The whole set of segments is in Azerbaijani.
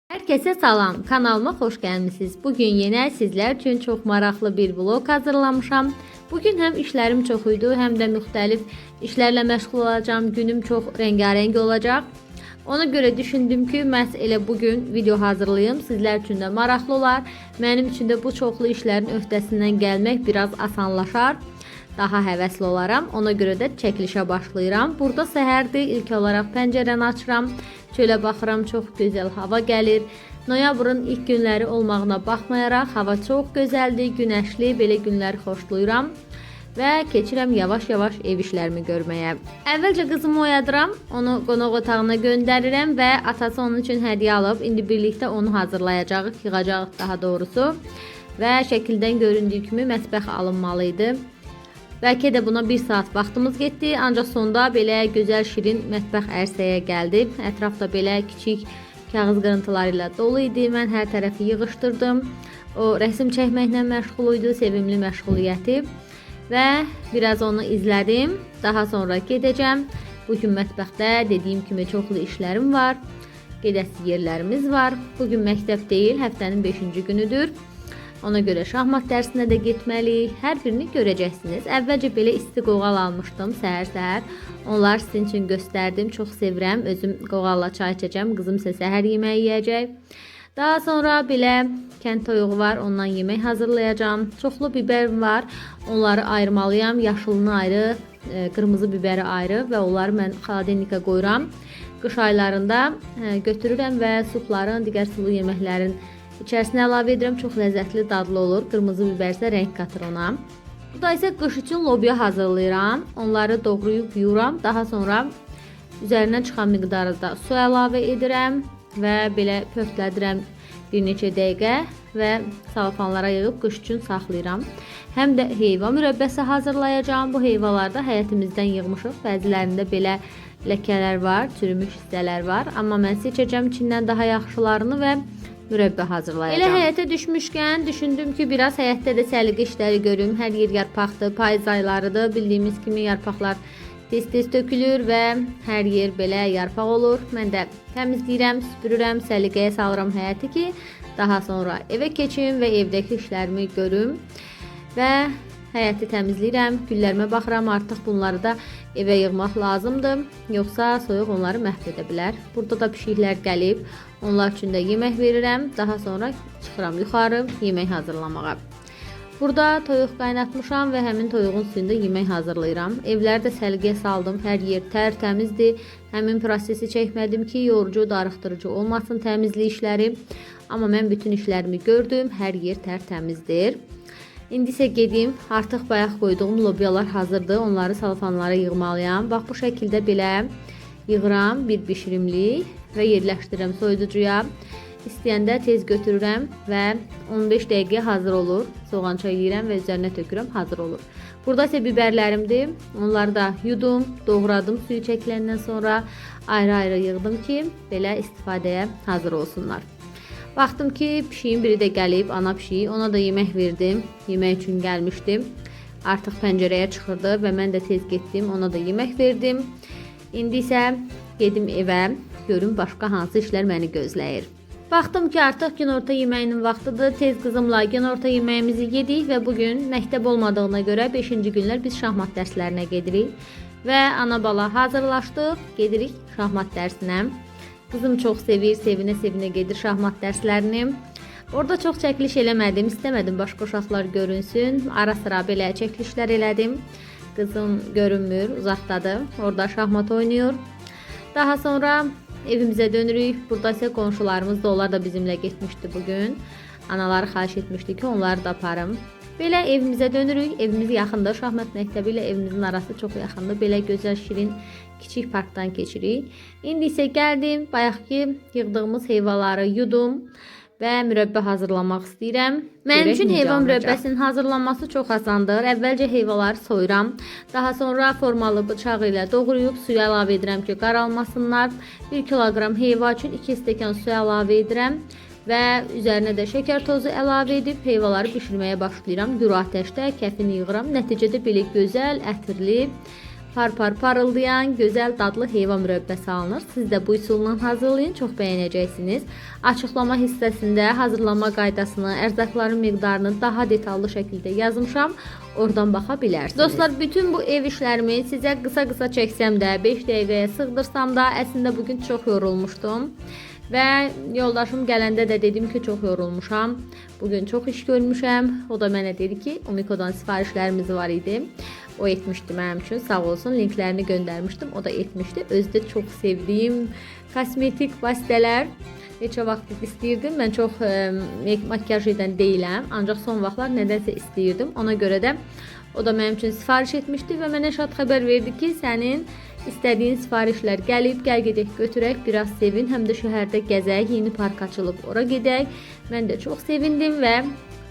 Herkese salam, kanalıma xoş gəlmisiniz. Bugün yenə sizlər üçün çox maraqlı bir vlog hazırlamışam. Bugün həm işlərim çox idi, həm də müxtəlif işlərlə məşğul olacağım. Günüm çox rəngarəng olacaq. Ona görə düşündüm ki, məhz elə bugün video hazırlayım. Sizlər üçün də maraqlı olar. Mənim üçün də bu çoxlu işlərin öhdəsindən gəlmək biraz asanlaşar. Daha həvəsli olaram. Ona görə də çəkilişə başlayıram. Burada səhərdir. İlk olaraq pəncərəni açıram. Çölə baxıram, çox gözəl hava gəlir. Noyabrın ilk günləri olmağına baxmayaraq hava çox gözəldir, günəşli, belə günləri xoşlayıram və keçirəm yavaş-yavaş ev işlərimi görməyə. Əvvəlcə qızımı oyadıram, onu qonaq otağına göndərirəm və atası onun üçün hədiyyə alıb, indi birlikdə onu hazırlayacağıq, yığacağıq daha doğrusu. Və şəkildən göründüyü kimi mətbəx alınmalı idi. Bəlkə də buna 1 saat vaxtımız getdi, ancaq sonda belə gözəl şirin mətbəx ərsəyə gəldi. Ətrafda belə kiçik kağız qırıntıları ilə dolu idi. Mən hər tərəfi yığışdırdım. O rəsm çəkməklə məşğul idi, sevimli məşğuliyyəti və biraz onu izlədim. Daha sonra gedəcəm. Bugün mətbəxdə dediyim kimi çoxlu işlərim var. Gedəsi yerlərimiz var. Bugün məktəb deyil, həftənin 5-ci günüdür. Ona görə şahmat dərsinə də getməliyik. Hər birini görəcəksiniz. Əvvəlcə belə isti qoğal almışdım səhər-səhər. Onlar sizin üçün göstərdim. Çox sevirəm. Özüm qoğalla çay içəcəm. Qızım isə səhər yeməyi yeyəcək. Daha sonra belə kənd toyuğu var. Ondan yemək hazırlayacağım. Çoxlu biberim var. Onları ayırmalıyam. Yaşılını ayrı, qırmızı biberi ayrı və onları mən xaladelnikə qoyuram. Qış aylarında götürürəm və supların, digər sulu yeməklərin İçərisinə əlavə edirəm. Çox ləzzətli, dadlı olur. Qırmızı biber isə rəng qatır ona. Burada isə qış üçün lobya hazırlayıram. Onları doğrayıb yuyuram. Daha sonra üzərindən çıxan miqdarda su əlavə edirəm və belə pörtlədirəm bir neçə dəqiqə və salafanlara yığıb qış üçün saxlayıram. Həm də heyva mürəbbəsi hazırlayacağım. Bu heyvalarda həyətimizdən yığmışıq. Bəzilərində belə ləkələr var, çürümüş hissələr var. Amma mən seçəcəm içindən daha yaxşılarını və mürəbbə hazırlayacağım. Elə həyətə düşmüşkən düşündüm ki, biraz həyətdə də səliqə işləri görüm. Hər yer yarpaqdır, payız aylarıdır. Bildiyimiz kimi yarpaqlar tez-tez tökülür və hər yer belə yarpaq olur. Mən də təmizləyirəm, süpürürəm, səliqəyə salıram həyəti ki, daha sonra evə keçim və evdəki işlərimi görüm və həyəti təmizləyirəm, güllərimə baxıram. Artıq bunları da evə yığmaq lazımdır, yoxsa soyuq onları məhv edə bilər. Burada da pişiklər gəlib, onlar üçün də yemək verirəm. Daha sonra çıxıram yuxarı yemək hazırlamağa. Burada toyuq qaynatmışam və həmin toyuğun suyunda yemək hazırlayıram. Evləri də səliqəyə saldım, hər yer tərtəmizdir. Həmin prosesi çəkmədim ki, yorucu, darıxdırıcı olmasın təmizlik işləri. Amma mən bütün işlərimi gördüm, hər yer tərtəmizdir. İndi isə gedim, artıq bayaq qoyduğum lobyalar hazırdır. Onları salafanlara yığmalıyam. Bax bu şəkildə belə yığıram bir bişirimlik və yerləşdirirəm soyuducuya. İstəyəndə tez götürürəm və 15 dəqiqəyə hazır olur. Soğan çay yeyirəm və üzərinə tökürəm, hazır olur. Burada isə biberlərimdir. Onları da yudum, doğradım suyu çəkiləndən sonra ayrı-ayrı yığdım ki, belə istifadəyə hazır olsunlar. Baxdım ki, pişiyin biri də gəlib, ana pişiyi. Ona da yemək verdim. Yemək üçün gəlmişdim. Artıq pəncərəyə çıxırdı və mən də tez getdim. Ona da yemək verdim. İndi isə gedim evə, görüm başqa hansı işlər məni gözləyir. Baxdım ki, artıq günorta yeməyinin vaxtıdır. Tez qızımla günorta yeməyimizi yedik və bugün məktəb olmadığına görə 5-ci günlər biz şahmat dərslərinə gedirik. Və ana-bala hazırlaşdıq, gedirik şahmat dərsinə. Qızım çox sevir, sevinə-sevinə gedir şahmat dərslərini. Orada çox çəkiliş eləmədim, istəmədim başqa uşaqlar görünsün. Ara-sıra belə çəkilişlər elədim. Qızım görünmür, uzaqdadır. Orada şahmat oynayır. Daha sonra evimizə dönürük. Burada isə qonşularımız da, onlar da bizimlə getmişdi bugün. Anaları xahiş etmişdi ki, onları da aparım. Belə evimizə dönürük. Evimiz yaxındır. Şahmat məktəbi ilə evimizin arası çox yaxındır. Belə gözəl, şirin, kiçik parkdan keçirik. İndi isə gəldim, bayaqki yığdığımız heyvaları yudum və mürəbbə hazırlamaq istəyirəm. Mənim üçün heyva mürəbbəsinin hazırlanması çox asandır. Əvvəlcə heyvaları soyuram. Daha sonra formalı bıçaq ilə doğrayıb suya əlavə edirəm ki, qaralmasınlar. 1 kiloqram heyva üçün 2 stəkan su əlavə edirəm və üzərinə də şəkər tozu əlavə edib heyvaları bişirməyə başlayıram. Gür atəşdə kəfini yığıram. Nəticədə belə gözəl, ətirli, par parıldayan, gözəl dadlı heyva mürəbbəsi alınır. Siz də bu üsulla hazırlayın, çox bəyənəcəksiniz. Açıqlama hissəsində hazırlama qaydasını, ərzaqların miqdarını daha detallı şəkildə yazmışam. Oradan baxa bilərsiniz. Dostlar, bütün bu ev işlərimi sizə qısa çəksəm də, 5 dəqiqəyə sığdırsam da, əslində bugün çox yorulmuşdum. Və yoldaşım gələndə də dedim ki, çox yorulmuşam. Bugün çox iş görmüşəm. O da mənə dedi ki, Umiko'dan sifarişlərimiz var idi. O etmişdi mənim üçün. Sağ olsun, linklərini göndərmişdim. O da etmişdi. Özü də çox sevdiyim kosmetik vasitələr. Neçə vaxt istəyirdim. Mən çox makyaj edən deyiləm. Ancaq son vaxtlar nədənsə istəyirdim. Ona görə də o da mənim üçün sifariş etmişdi və mənə şad xəbər verdi ki, sənin istədiyin sifarişlər gəlib, gəl gedək götürək, biraz sevin, həm də şəhərdə gəzək, yeni park açılıb, ora gedək. Mən də çox sevindim və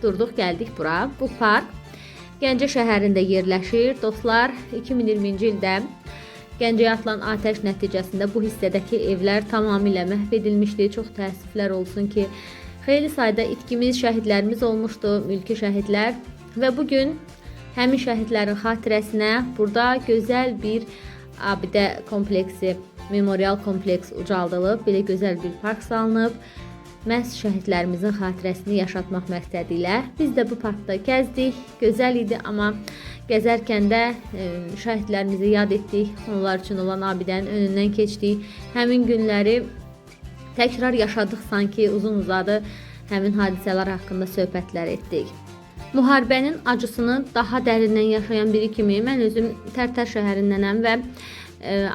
durduq, gəldik bura. Bu park Gəncə şəhərində yerləşir. Dostlar, 2020-ci ildə Gəncəyə atılan atəş nəticəsində bu hissədəki evlər tamamilə məhv edilmişdi. Çox təəssüflər olsun ki, xeyli sayda itkimiz, şəhidlərimiz olmuşdu, mülki şəhidlər və bugün həmin şəhidlərin xatirəsinə burada gözəl bir abidə kompleksi, memorial kompleks ucaldılıb, belə gözəl bir park salınıb. Məhz şəhidlərimizin xatirəsini yaşatmaq məqsədi ilə biz də bu parkda gəzdik. Gözəl idi, amma gəzərkən də şəhidlərimizi yad etdik. Onlar üçün olan abidənin önündən keçdik. Həmin günləri təkrar yaşadıq, sanki uzun-uzadı həmin hadisələr haqqında söhbətlər etdik. Müharibənin acısını daha dərindən yaşayan biri kimi mən özüm Tərtər şəhərindənəm və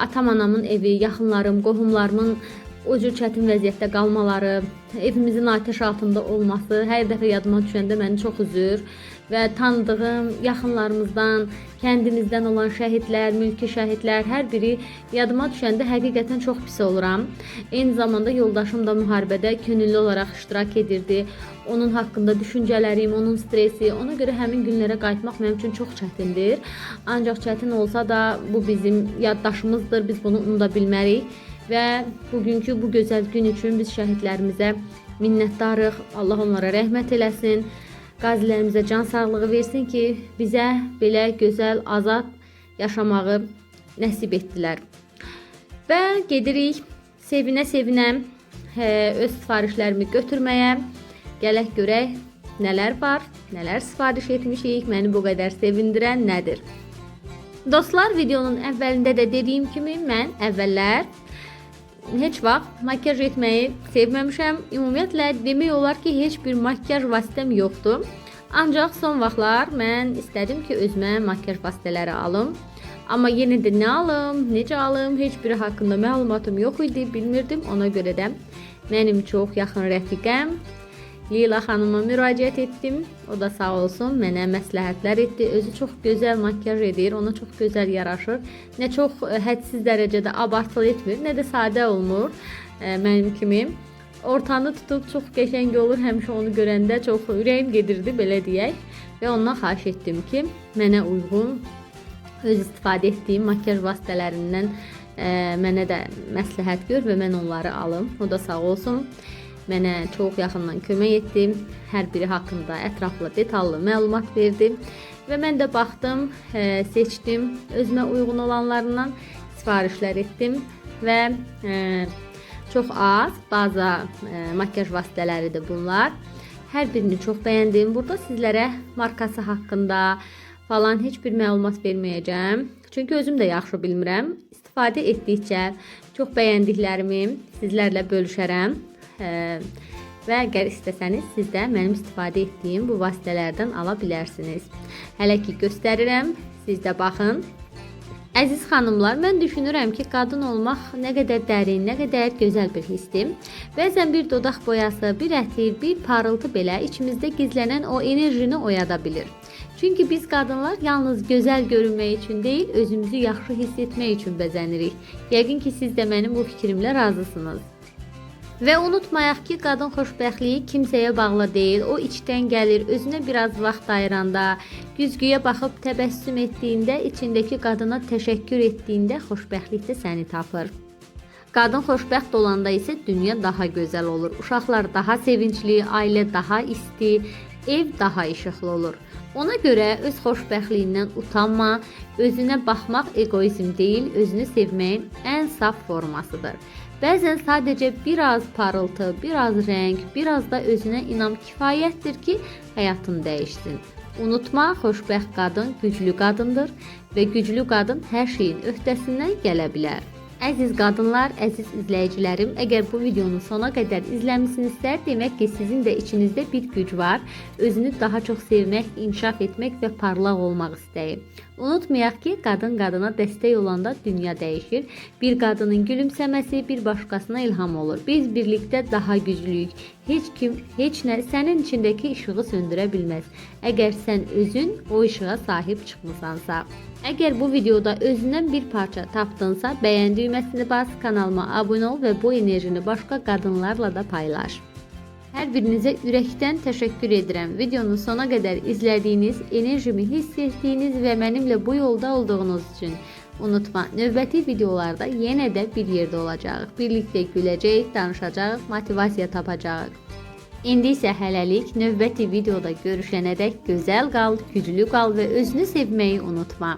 atam, anamın evi, yaxınlarım, qohumlarımın o cür çətin vəziyyətdə qalmaları, evimizin atəş altında olması hər dəfə yadıma düşəndə məni çox üzür və tanıdığım yaxınlarımızdan, kəndimizdən olan şəhidlər, mülki şəhidlər hər biri yadıma düşəndə həqiqətən çox pis oluram. Eyni zamanda yoldaşım da müharibədə könüllü olaraq iştirak edirdi. Onun haqqında düşüncələrim, onun stresi, ona görə həmin günlərə qayıtmaq mənim üçün çox çətindir. Ancaq çətin olsa da bu bizim yaddaşımızdır, biz bunu unuda bilmərik. Və bugünkü bu gözəl gün üçün biz şəhidlərimizə minnətdarıq. Allah onlara rəhmət eləsin. Qazilərimizə can sağlığı versin ki, bizə belə gözəl, azad yaşamağı nəsib etdilər. Və gedirik sevinə-sevinə öz sifarişlərimi götürməyə. Gələk görək nələr var, nələr sifariş etmişik, məni bu qədər sevindirən nədir? Dostlar, videonun əvvəlində də dediyim kimi mən əvvəllər heç vaxt makyaj etməyi sevməmişəm. Ümumiyyətlə demək olar ki, heç bir makyaj vasitəm yoxdur. Ancaq son vaxtlar mən istədim ki, özümə makyaj vasitələri alım. Amma yenə də nə alım, necə alım, heç biri haqqında məlumatım yox idi, bilmirdim. Ona görə də mənim çox yaxın rəfiqəm Leyla xanıma müraciət etdim. O da sağ olsun mənə məsləhətlər etdi. Özü çox gözəl makyaj edir, ona çox gözəl yaraşır. Nə çox hədsiz dərəcədə abartılı etmir, nə də sadə olmur mənim kimi. Ortanı tutub çox qəşəng olur. Həmişə onu görəndə çox ürəyim gedirdi, belə deyək. Və ondan xahiş etdim ki, mənə uyğun öz istifadə etdiyim makyaj vasitələrindən mənə də məsləhət gör və mən onları alım. O da sağ olsun mənə çox yaxından kömək etdi. Hər biri haqqında ətraflı, detallı məlumat verdi. Və mən də baxdım, seçdim. Özümə uyğun olanlarından sifarişlər etdim. Və çox az baza makyaj vasitələridir bunlar. Hər birini çox bəyəndim. Burada sizlərə markası haqqında falan heç bir məlumat verməyəcəm. Çünki özüm də yaxşı bilmirəm. İstifadə etdikcə çox bəyəndiklərimi sizlərlə bölüşərəm. Və əgər istəsəniz siz də mənim istifadə etdiyim bu vasitələrdən ala bilərsiniz. Hələ ki göstərirəm, siz də baxın. Əziz xanımlar, mən düşünürəm ki, qadın olmaq nə qədər dərin, nə qədər gözəl bir hissdir. Bəzən bir dodaq boyası, bir ətir, bir parıltı belə içimizdə gizlənən o enerjini oyada bilir. Çünki biz qadınlar yalnız gözəl görünmək üçün deyil, özümüzü yaxşı hiss etmək üçün bəzənirik. Yəqin ki, siz də mənim bu fikrimlə razısınız. Və unutmayaq ki, qadın xoşbəxtliyi kimsəyə bağlı deyil. O içdən gəlir, özünə biraz vaxt ayıranda, güzgüyə baxıb təbəssüm etdiyində, içindəki qadına təşəkkür etdiyində xoşbəxtlik də səni tapır. Qadın xoşbəxt olanda isə dünya daha gözəl olur. Uşaqlar daha sevincli, ailə daha isti, ev daha işıqlı olur. Ona görə öz xoşbəxtliyindən utanma, özünə baxmaq egoizm deyil, özünü sevməyin ən saf formasıdır. Bəzən sadəcə biraz parıltı, biraz rəng, biraz da özünə inam kifayətdir ki, həyatın dəyişsin. Unutma, xoşbəxt qadın güclü qadındır və güclü qadın hər şeyin öhdəsindən gələ bilər. Əziz qadınlar, əziz izləyicilərim, əgər bu videonu sona qədər izləmisinizsə, demək ki, sizin də içinizdə bir güc var. Özünü daha çox sevmək, inkişaf etmək və parlaq olmaq istəyi. Unutmayaq ki, qadın qadına dəstək olanda dünya dəyişir. Bir qadının gülümsəməsi bir başqasına ilham olur. Biz birlikdə daha güclüyük. Heç kim, heç nə sənin içindəki işığı söndürə bilməz. Əgər sən özün o işığa sahib çıxmısansa. Əgər bu videoda özündən bir parça tapdınsa, bəyən düyməsini bas, kanalıma abunə ol və bu enerjini başqa qadınlarla da paylaş. Hər birinizə ürəkdən təşəkkür edirəm. Videonu sona qədər izlədiyiniz, enerjimi hiss etdiyiniz və mənimlə bu yolda olduğunuz üçün. Unutma, növbəti videolarda yenə də bir yerdə olacağıq. Birlikdə güləcəyik, danışacağıq, motivasiya tapacağıq. İndi isə hələlik növbəti videoda görüşənədək gözəl qal, güclü qal və özünü sevməyi unutma.